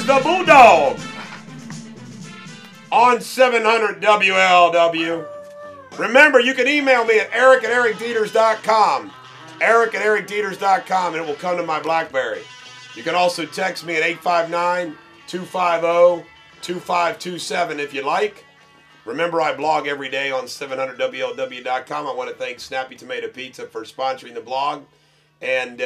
is the Bulldog on 700 WLW. Remember, you can email me at eric@ericdieters.com. eric@ericdieters.com, and it will come to my BlackBerry. You can also text me at 859-250-2527 if you like. Remember, I blog every day on 700WLW.com. I want to thank Snappy Tomato Pizza for sponsoring the blog. And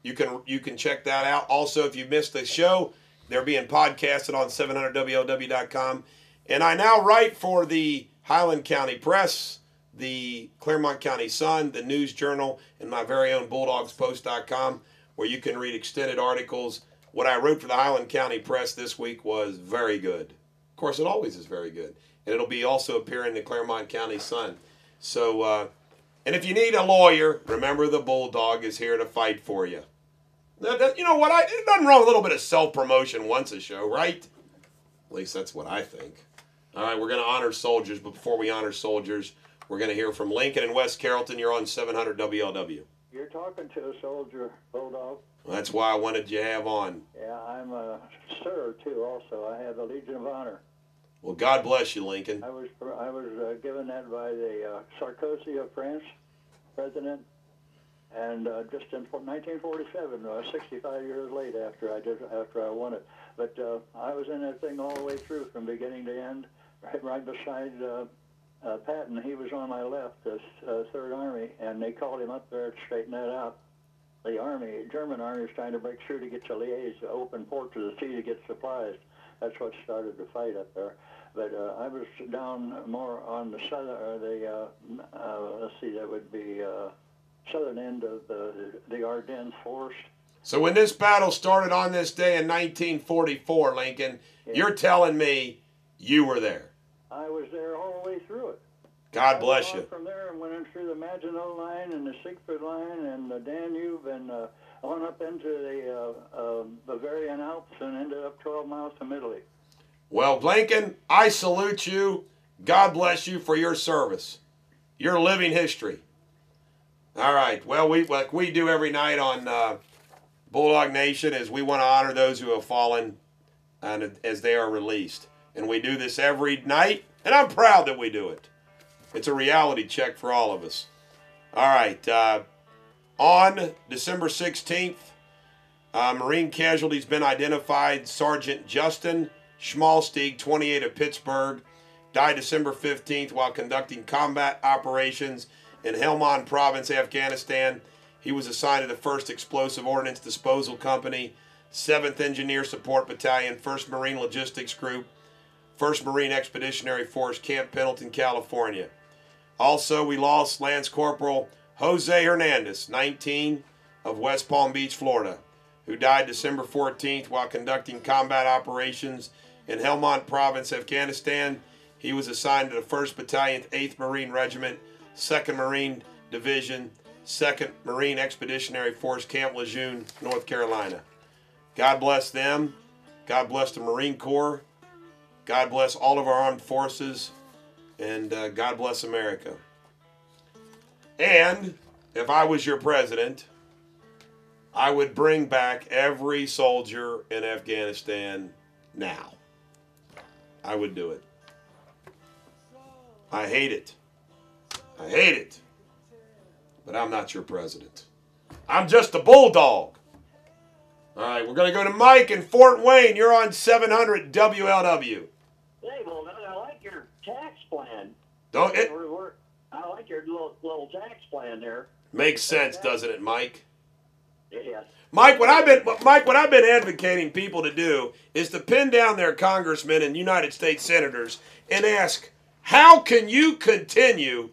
you can check that out. Also, if you missed the show, they're being podcasted on 700WLW.com. And I now write for the Highland County Press, the Claremont County Sun, the News Journal, and my very own BulldogsPost.com, where you can read extended articles. What I wrote for the Highland County Press this week was very good. Of course, it always is very good. And it'll be also appearing in the Claremont County Sun. So, and if you need a lawyer, remember the Bulldog is here to fight for you. You know what? It doesn't wrong a little bit of self-promotion once a show, right? At least that's what I think. All right, we're going to honor soldiers, but before we honor soldiers, we're going to hear from Lincoln and West Carrollton. You're on 700 WLW. You're talking to a soldier, Bulldog. Well, that's why I wanted you to have on. Yeah, I'm a sir, too, also. I have the Legion of Honor. Well, God bless you, Lincoln. I was given that by the Sarkozy of France, president, and just in 1947, 65 years late after I won it. But I was in that thing all the way through from beginning to end, right beside Patton. He was on my left, the Third Army, and they called him up there to straighten that out. The German Army was trying to break through to get to Liège, open port to the sea to get supplies. That's what started the fight up there. But I was down more on the southern, that would be southern end of the Ardennes forest. So when this battle started on this day in 1944, Lincoln, you're telling me you were there. I was there all the way through it. God bless you. From there and went in through the Maginot Line and the Siegfried Line and the Danube and on up into the Bavarian Alps and ended up 12 miles from Italy. Well, Lincoln, I salute you. God bless you for your service. You're living history. All right. Well, like we do every night on Bulldog Nation is we want to honor those who have fallen and as they are released. And we do this every night, and I'm proud that we do it. It's a reality check for all of us. All right. On December 16th, Marine casualties been identified. Sergeant Justin Schmalstieg, 28 of Pittsburgh, died December 15th while conducting combat operations in Helmand Province, Afghanistan. He was assigned to the 1st Explosive Ordnance Disposal Company, 7th Engineer Support Battalion, 1st Marine Logistics Group, 1st Marine Expeditionary Force, Camp Pendleton, California. Also, we lost Lance Corporal Jose Hernandez, 19, of West Palm Beach, Florida, who died December 14th while conducting combat operations in Helmand Province, Afghanistan. He was assigned to the 1st Battalion, 8th Marine Regiment, 2nd Marine Division, 2nd Marine Expeditionary Force, Camp Lejeune, North Carolina. God bless them. God bless the Marine Corps. God bless all of our armed forces. And God bless America. And if I was your president, I would bring back every soldier in Afghanistan now. I would do it. I hate it. I hate it. But I'm not your president. I'm just a bulldog. All right, we're going to go to Mike in Fort Wayne. You're on 700 WLW. Hey, well, I like your tax plan. I like your little tax plan there. Makes sense, doesn't it, Mike? Yes. Mike, what I've been advocating people to do is to pin down their congressmen and United States senators and ask, how can you continue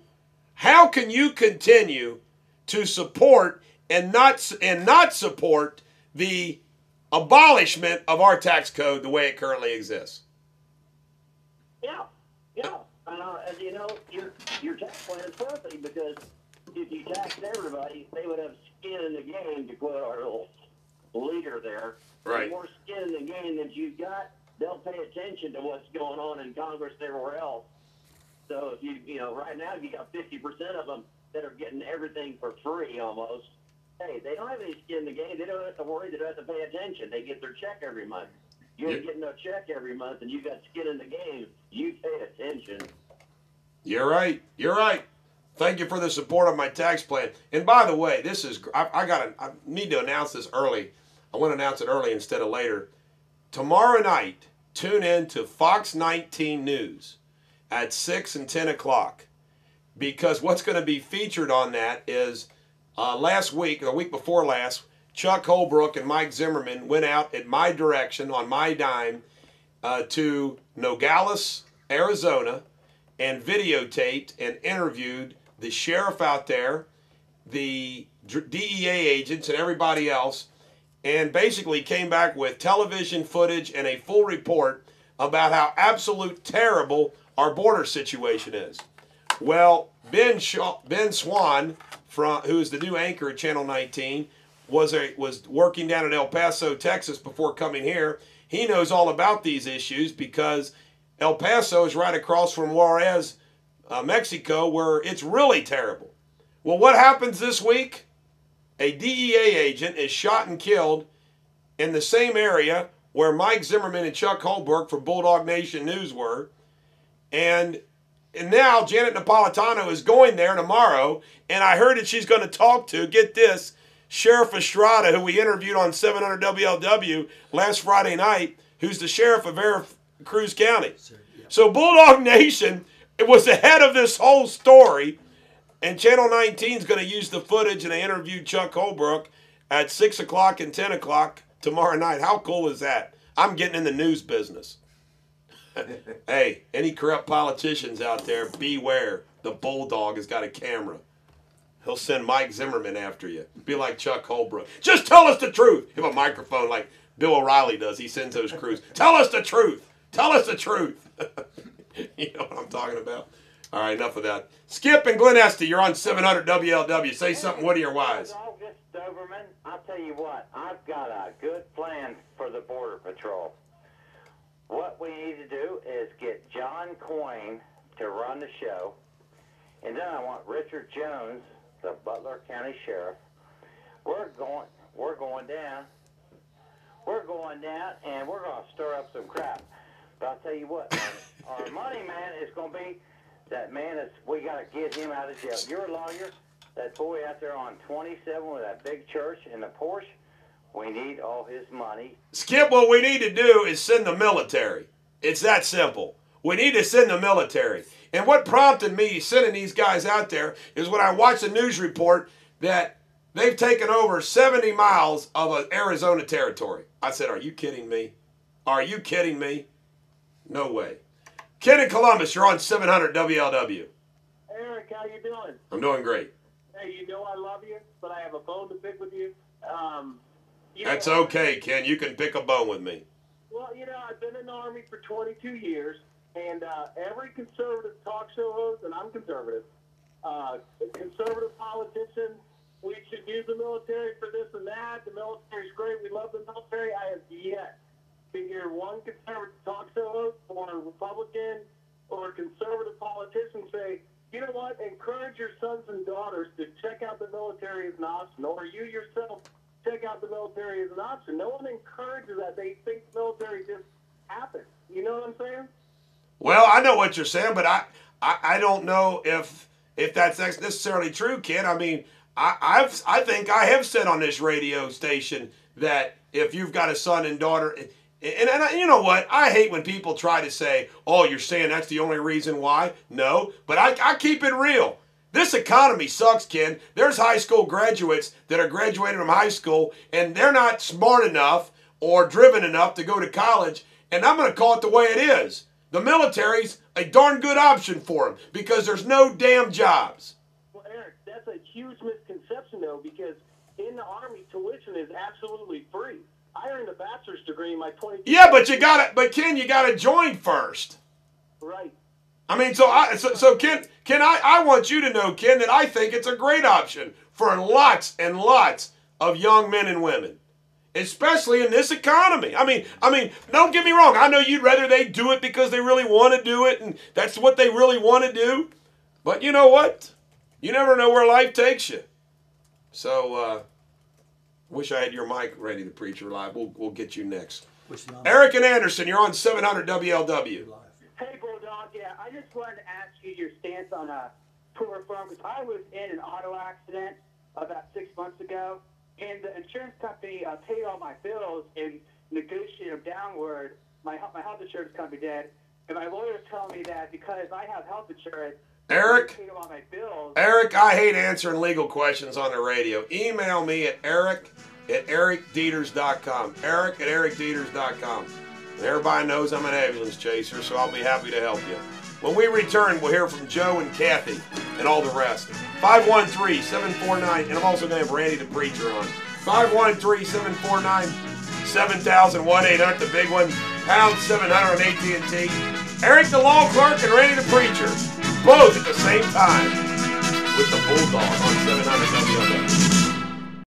to support and not support the abolishment of our tax code the way it currently exists? Yeah. As you know, your tax plan is perfect because if you taxed everybody, they would have skin in the game, to quote our little leader there. Right. The more skin in the game that you've got, they'll pay attention to what's going on in Congress and everywhere else. So if you right now you got 50% of them that are getting everything for free almost. Hey, they don't have any skin in the game. They don't have to worry. They don't have to pay attention. They get their check every month. You ain't getting no check every month, and you got skin in the game. You pay attention. You're right. You're right. Thank you for the support of my tax plan. And by the way, this is I need to announce this early. I want to announce it early instead of later. Tomorrow night, tune in to Fox 19 News at 6 and 10 o'clock, because what's going to be featured on that is last week, the week before last, Chuck Holbrook and Mike Zimmerman went out at my direction on my dime to Nogales, Arizona, and videotaped and interviewed the sheriff out there, the DEA agents, and everybody else, and basically came back with television footage and a full report about how absolute terrible our border situation is. Well, Ben Swan, who is the new anchor at Channel 19, was working down in El Paso, Texas before coming here. He knows all about these issues because El Paso is right across from Juarez, Mexico, where it's really terrible. Well, what happens this week? A DEA agent is shot and killed in the same area where Mike Zimmerman and Chuck Holbrook from Bulldog Nation News were. And now Janet Napolitano is going there tomorrow, and I heard that she's going to talk to, get this, Sheriff Estrada, who we interviewed on 700 WLW last Friday night, who's the sheriff of Veracruz County. So Bulldog Nation, it was ahead of this whole story, and Channel 19 is going to use the footage, and they interviewed Chuck Holbrook at 6 o'clock and 10 o'clock tomorrow night. How cool is that? I'm getting in the news business. Hey, any corrupt politicians out there, beware. The Bulldog has got a camera. He'll send Mike Zimmerman after you. Be like Chuck Holbrook. Just tell us the truth. Have a microphone like Bill O'Reilly does. He sends those crews. Tell us the truth. Tell us the truth. You know what I'm talking about? All right, enough of that. Skip and Glen Estee, you're on 700 WLW. Say something, Woody or Wise. August Doberman, I'll tell you what, I've got a good plan for the Border Patrol. What we need to do is get John Coyne to run the show, and then I want Richard Jones, the Butler County Sheriff. We're going down, and we're going to stir up some crap. But I'll tell you what, our money man is going to be that man. We got to get him out of jail. You're a lawyer. That boy out there on 27 with that big church and the Porsche, we need all his money. Skip, what we need to do is send the military. It's that simple. We need to send the military. And what prompted me sending these guys out there is when I watched the news report that they've taken over 70 miles of Arizona territory. I said, are you kidding me? Are you kidding me? No way. Ken in Columbus, you're on 700 WLW. Eric, how you doing? I'm doing great. Hey, you know I love you, but I have a bone to pick with you. That's okay, Ken. You can pick a bone with me. Well, I've been in the Army for 22 years, and every conservative talk show host, and I'm conservative, conservative politician, we should use the military for this and that. The military's great. We love the military. I have yet to hear one conservative talk show host or a Republican or a conservative politician say, you know what, encourage your sons and daughters to check out the military as an option, or you yourself check out the military as an option. No one encourages that. They think the military just happens. You know what I'm saying? Well, I know what you're saying, but I don't know if that's necessarily true, Ken. I mean, I think I have said on this radio station that if you've got a son and daughter, and you know what? I hate when people try to say, oh, you're saying that's the only reason why. No, but I keep it real. This economy sucks, Ken. There's high school graduates that are graduating from high school, and they're not smart enough or driven enough to go to college, and I'm going to call it the way it is. The military's a darn good option for them because there's no damn jobs. Well, Eric, that's a huge misconception, though, because in the Army, tuition is absolutely free. I earned a bachelor's degree in my 20. Yeah, but Ken, you gotta join first. Right. I mean, so Ken, I want you to know, Ken, that I think it's a great option for lots and lots of young men and women, especially in this economy. I mean, don't get me wrong. I know you'd rather they do it because they really want to do it, and that's what they really want to do. But you know what? You never know where life takes you. So, wish I had your mic ready, the preacher live. We'll get you next. Eric and Anderson, you're on 700 WLW. Hey, Bulldog. Yeah, I just wanted to ask you your stance on poor reform, because I was in an auto accident about 6 months ago, and the insurance company paid all my bills and negotiated them downward. My health insurance company did, and my lawyer told me that because I have health insurance, Eric, they paid all my bills. Eric, I hate answering legal questions on the radio. Email me at eric@ericdieters.com. Eric@ericdieters.com. Everybody knows I'm an ambulance chaser, so I'll be happy to help you. When we return, we'll hear from Joe and Kathy and all the rest. 513-749, and I'm also going to have Randy the Preacher on. 513-749-7000, 1-800, the big one, pound 700 on AT&T. Eric the Law Clerk and Randy the Preacher, both at the same time with the Bulldog on 700